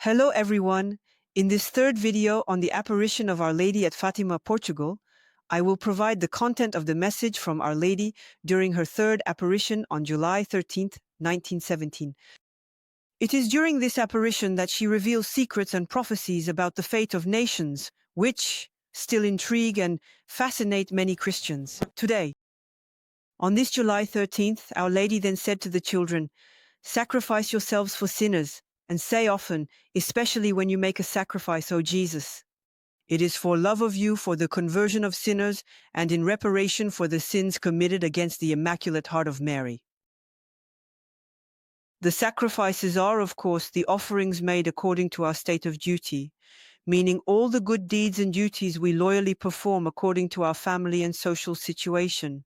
Hello everyone. In this third video on the apparition of Our Lady at Fatima, Portugal, I will provide the content of the message from Our Lady during her third apparition on July 13th, 1917. It is during this apparition that she reveals secrets and prophecies about the fate of nations, which still intrigue and fascinate many Christians today. On this July 13th, Our Lady then said to the children, "Sacrifice yourselves for sinners, and say often, especially when you make a sacrifice, O Jesus. It is for love of you, for the conversion of sinners, and in reparation for the sins committed against the Immaculate Heart of Mary." The sacrifices are, of course, the offerings made according to our state of duty, meaning all the good deeds and duties we loyally perform according to our family and social situation.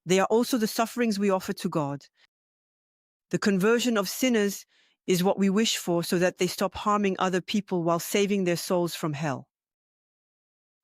They are also the sufferings we offer to God. The conversion of sinners is what we wish for so that they stop harming other people while saving their souls from hell.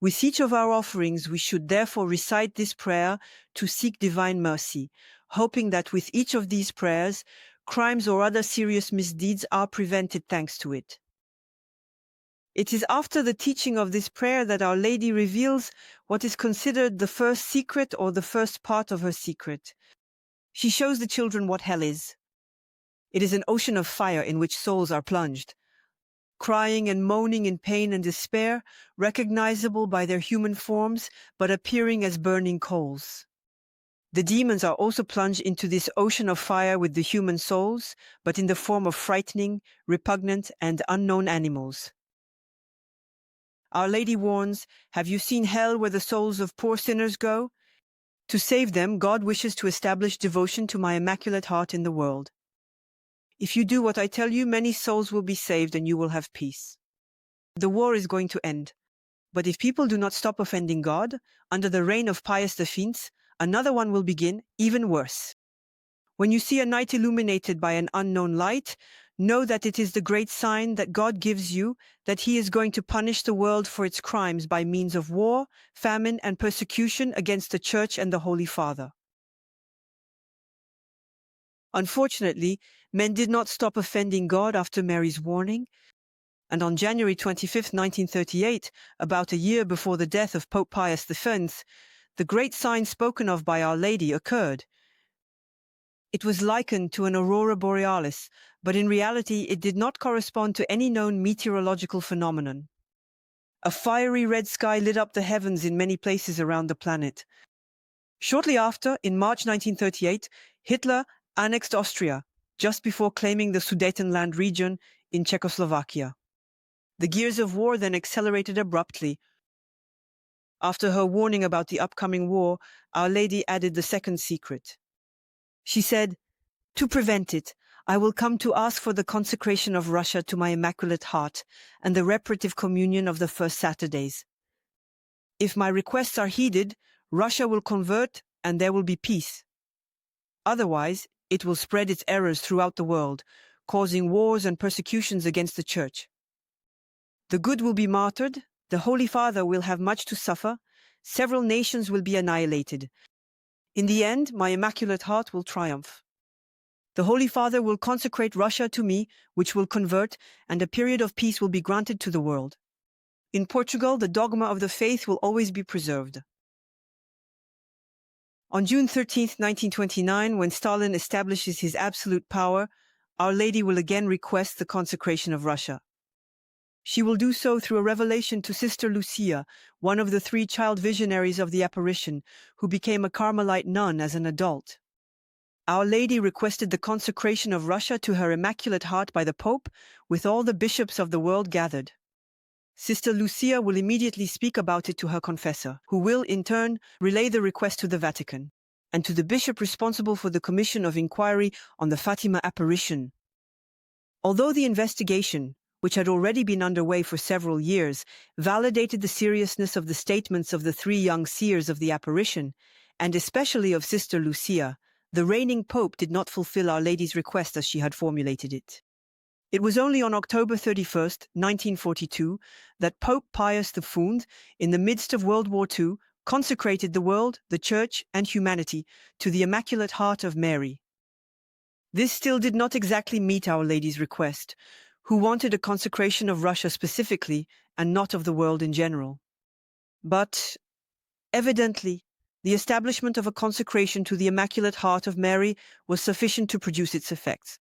With each of our offerings, we should therefore recite this prayer to seek divine mercy, hoping that with each of these prayers, crimes or other serious misdeeds are prevented thanks to it. It is after the teaching of this prayer that Our Lady reveals what is considered the first secret or the first part of her secret. She shows the children what hell is. It is an ocean of fire in which souls are plunged, crying and moaning in pain and despair, recognizable by their human forms, but appearing as burning coals. The demons are also plunged into this ocean of fire with the human souls, but in the form of frightening, repugnant, and unknown animals. Our Lady warns, "Have you seen hell where the souls of poor sinners go? To save them, God wishes to establish devotion to my Immaculate Heart in the world. If you do what I tell you, many souls will be saved and you will have peace. The war is going to end. But if people do not stop offending God, under the reign of Pius V, another one will begin, even worse. When you see a night illuminated by an unknown light, know that it is the great sign that God gives you that He is going to punish the world for its crimes by means of war, famine, and persecution against the Church and the Holy Father." Unfortunately, men did not stop offending God after Mary's warning, and on January 25, 1938, about a year before the death of Pope Pius V, the great sign spoken of by Our Lady occurred. It was likened to an aurora borealis, but in reality it did not correspond to any known meteorological phenomenon. A fiery red sky lit up the heavens in many places around the planet. Shortly after, in March 1938, Hitler annexed Austria, just before claiming the Sudetenland region in Czechoslovakia. The gears of war then accelerated abruptly. After her warning about the upcoming war, Our Lady added the second secret. She said, "To prevent it, I will come to ask for the consecration of Russia to my Immaculate Heart and the reparative communion of the first Saturdays. If my requests are heeded, Russia will convert and there will be peace. Otherwise, it will spread its errors throughout the world, causing wars and persecutions against the Church. The good will be martyred, the Holy Father will have much to suffer, several nations will be annihilated. In the end, my Immaculate Heart will triumph. The Holy Father will consecrate Russia to me, which will convert, and a period of peace will be granted to the world. In Portugal, the dogma of the faith will always be preserved." On June 13, 1929, when Stalin establishes his absolute power, Our Lady will again request the consecration of Russia. She will do so through a revelation to Sister Lucia, one of the 3 child visionaries of the apparition, who became a Carmelite nun as an adult. Our Lady requested the consecration of Russia to her Immaculate Heart by the Pope, with all the bishops of the world gathered. Sister Lucia will immediately speak about it to her confessor, who will, in turn, relay the request to the Vatican, and to the bishop responsible for the commission of inquiry on the Fatima apparition. Although the investigation, which had already been underway for several years, validated the seriousness of the statements of the 3 young seers of the apparition, and especially of Sister Lucia, the reigning Pope did not fulfill Our Lady's request as she had formulated it. It was only on October 31, 1942, that Pope Pius V, in the midst of World War II, consecrated the world, the Church, and humanity to the Immaculate Heart of Mary. This still did not exactly meet Our Lady's request, who wanted a consecration of Russia specifically and not of the world in general. But, evidently, the establishment of a consecration to the Immaculate Heart of Mary was sufficient to produce its effects.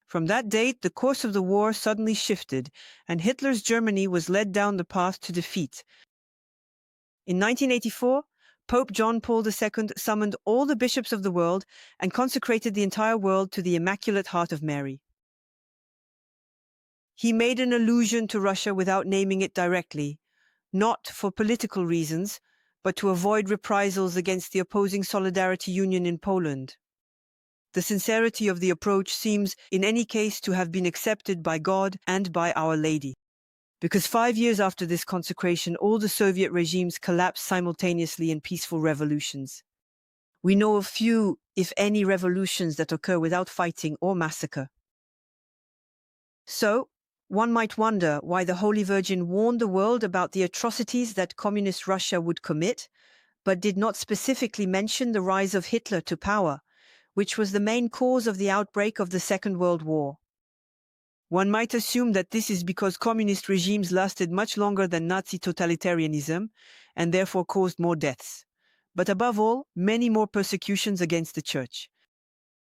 From that date, the course of the war suddenly shifted, and Hitler's Germany was led down the path to defeat. In 1984, Pope John Paul II summoned all the bishops of the world and consecrated the entire world to the Immaculate Heart of Mary. He made an allusion to Russia without naming it directly, not for political reasons, but to avoid reprisals against the opposing Solidarity Union in Poland. The sincerity of the approach seems, in any case, to have been accepted by God and by Our Lady. Because 5 years after this consecration, all the Soviet regimes collapsed simultaneously in peaceful revolutions. We know of few, if any, revolutions that occur without fighting or massacre. So, one might wonder why the Holy Virgin warned the world about the atrocities that communist Russia would commit, but did not specifically mention the rise of Hitler to power, which was the main cause of the outbreak of the Second World War. One might assume that this is because communist regimes lasted much longer than Nazi totalitarianism and therefore caused more deaths, but above all, many more persecutions against the Church.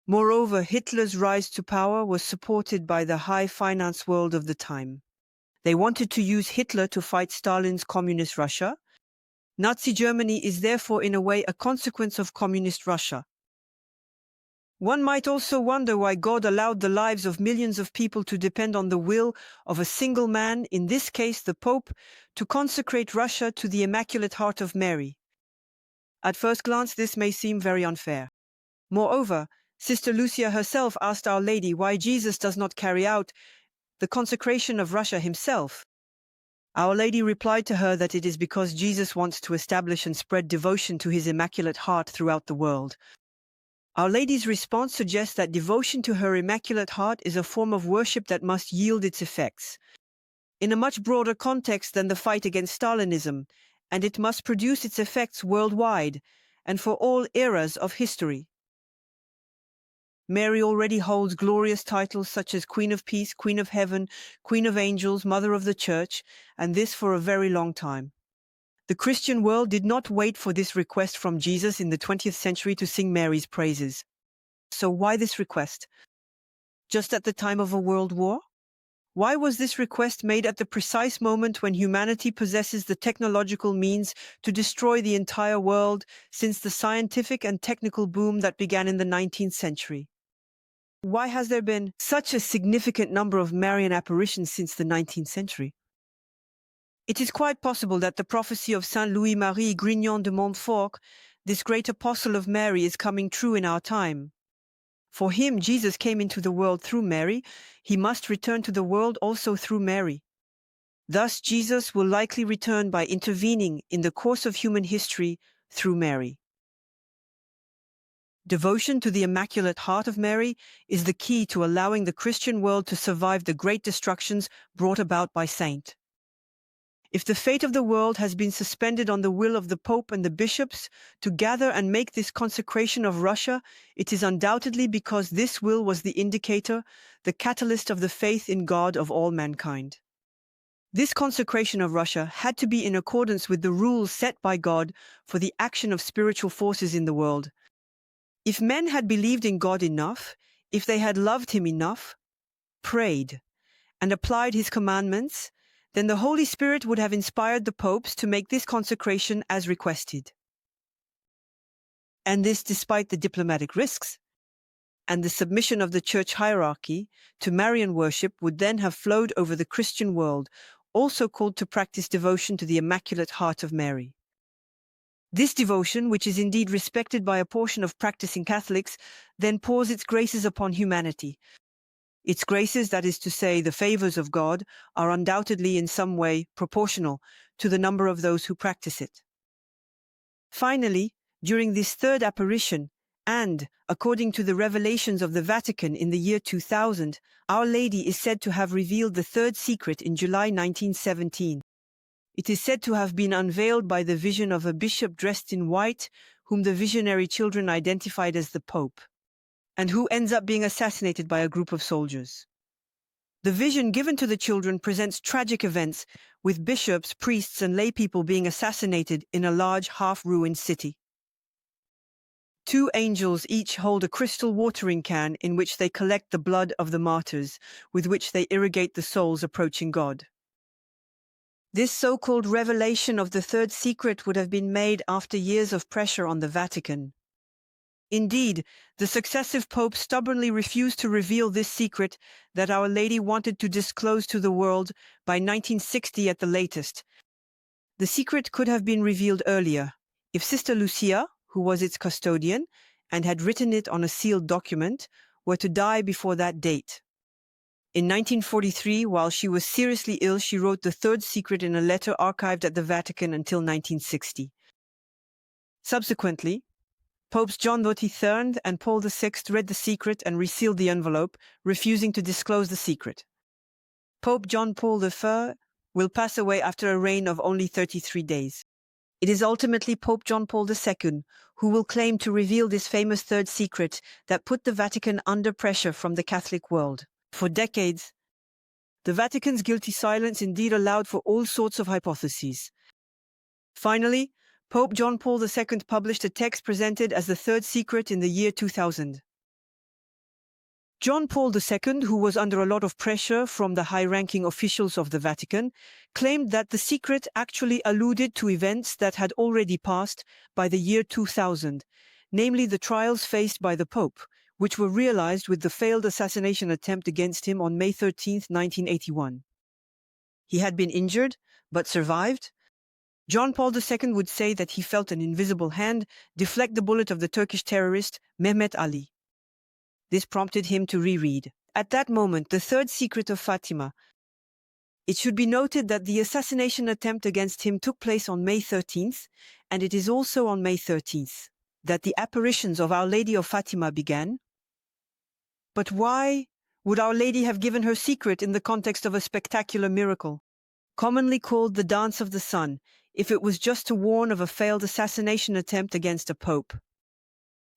Moreover, Hitler's rise to power was supported by the high finance world of the time. They wanted to use Hitler to fight Stalin's communist Russia. Nazi Germany is therefore in a way a consequence of communist Russia. One might also wonder why God allowed the lives of millions of people to depend on the will of a single man, in this case the Pope, to consecrate Russia to the Immaculate Heart of Mary. At first glance, this may seem very unfair. Moreover, Sister Lucia herself asked Our Lady why Jesus does not carry out the consecration of Russia himself. Our Lady replied to her that it is because Jesus wants to establish and spread devotion to his Immaculate Heart throughout the world. Our Lady's response suggests that devotion to her Immaculate Heart is a form of worship that must yield its effects, in a much broader context than the fight against Stalinism, and it must produce its effects worldwide and for all eras of history. Mary already holds glorious titles such as Queen of Peace, Queen of Heaven, Queen of Angels, Mother of the Church, and this for a very long time. The Christian world did not wait for this request from Jesus in the 20th century to sing Mary's praises. So why this request? Just at the time of a world war? Why was this request made at the precise moment when humanity possesses the technological means to destroy the entire world since the scientific and technical boom that began in the 19th century? Why has there been such a significant number of Marian apparitions since the 19th century? It is quite possible that the prophecy of Saint Louis-Marie Grignon de Montfort, this great apostle of Mary, is coming true in our time. For him, Jesus came into the world through Mary. He must return to the world also through Mary. Thus, Jesus will likely return by intervening in the course of human history through Mary. Devotion to the Immaculate Heart of Mary is the key to allowing the Christian world to survive the great destructions brought about by Saint. If the fate of the world has been suspended on the will of the Pope and the bishops to gather and make this consecration of Russia, it is undoubtedly because this will was the indicator, the catalyst of the faith in God of all mankind. This consecration of Russia had to be in accordance with the rules set by God for the action of spiritual forces in the world. If men had believed in God enough, if they had loved him enough, prayed, and applied his commandments, then the Holy Spirit would have inspired the popes to make this consecration as requested. And this despite the diplomatic risks. And the submission of the church hierarchy to Marian worship would then have flowed over the Christian world, also called to practice devotion to the Immaculate Heart of Mary. This devotion, which is indeed respected by a portion of practicing Catholics, then pours its graces upon humanity. Its graces, that is to say, the favors of God, are undoubtedly in some way proportional to the number of those who practice it. Finally, during this third apparition, and according to the revelations of the Vatican in the year 2000, Our Lady is said to have revealed the third secret in July 1917. It is said to have been unveiled by the vision of a bishop dressed in white, whom the visionary children identified as the Pope, and who ends up being assassinated by a group of soldiers. The vision given to the children presents tragic events, with bishops, priests, and laypeople being assassinated in a large half-ruined city. Two angels each hold a crystal watering can in which they collect the blood of the martyrs, with which they irrigate the souls approaching God. This so-called revelation of the third secret would have been made after years of pressure on the Vatican. Indeed, the successive popes stubbornly refused to reveal this secret that Our Lady wanted to disclose to the world by 1960 at the latest. The secret could have been revealed earlier, if Sister Lucia, who was its custodian and had written it on a sealed document, were to die before that date. In 1943, while she was seriously ill, she wrote the third secret in a letter archived at the Vatican until 1960. Subsequently, Popes John XXIII and Paul VI read the secret and resealed the envelope, refusing to disclose the secret. Pope John Paul I will pass away after a reign of only 33 days. It is ultimately Pope John Paul II who will claim to reveal this famous third secret that put the Vatican under pressure from the Catholic world. For decades, the Vatican's guilty silence indeed allowed for all sorts of hypotheses. Finally, Pope John Paul II published a text presented as the third secret in the year 2000. John Paul II, who was under a lot of pressure from the high-ranking officials of the Vatican, claimed that the secret actually alluded to events that had already passed by the year 2000, namely the trials faced by the Pope, which were realized with the failed assassination attempt against him on May 13, 1981. He had been injured, but survived. John Paul II would say that he felt an invisible hand deflect the bullet of the Turkish terrorist Mehmet Ali. This prompted him to reread, at that moment, the third secret of Fatima. It should be noted that the assassination attempt against him took place on May 13th, and it is also on May 13th that the apparitions of Our Lady of Fatima began. But why would Our Lady have given her secret in the context of a spectacular miracle, commonly called the Dance of the Sun, if it was just to warn of a failed assassination attempt against a pope?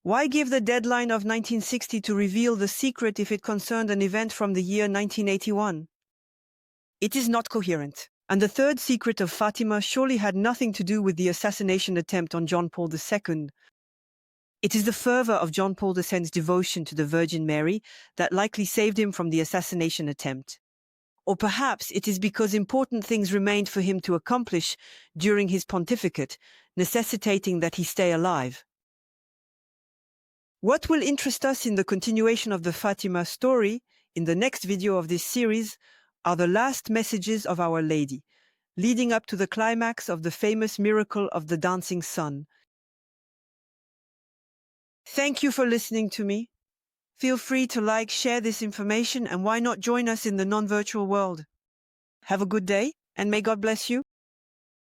Why give the deadline of 1960 to reveal the secret if it concerned an event from the year 1981? It is not coherent. And the third secret of Fatima surely had nothing to do with the assassination attempt on John Paul II. It is the fervor of John Paul II's devotion to the Virgin Mary that likely saved him from the assassination attempt. Or perhaps it is because important things remained for him to accomplish during his pontificate, necessitating that he stay alive. What will interest us in the continuation of the Fatima story, in the next video of this series, are the last messages of Our Lady, leading up to the climax of the famous miracle of the dancing sun. Thank you for listening to me. Feel free to like, share this information, and why not join us in the non-virtual world? Have a good day, and may God bless you.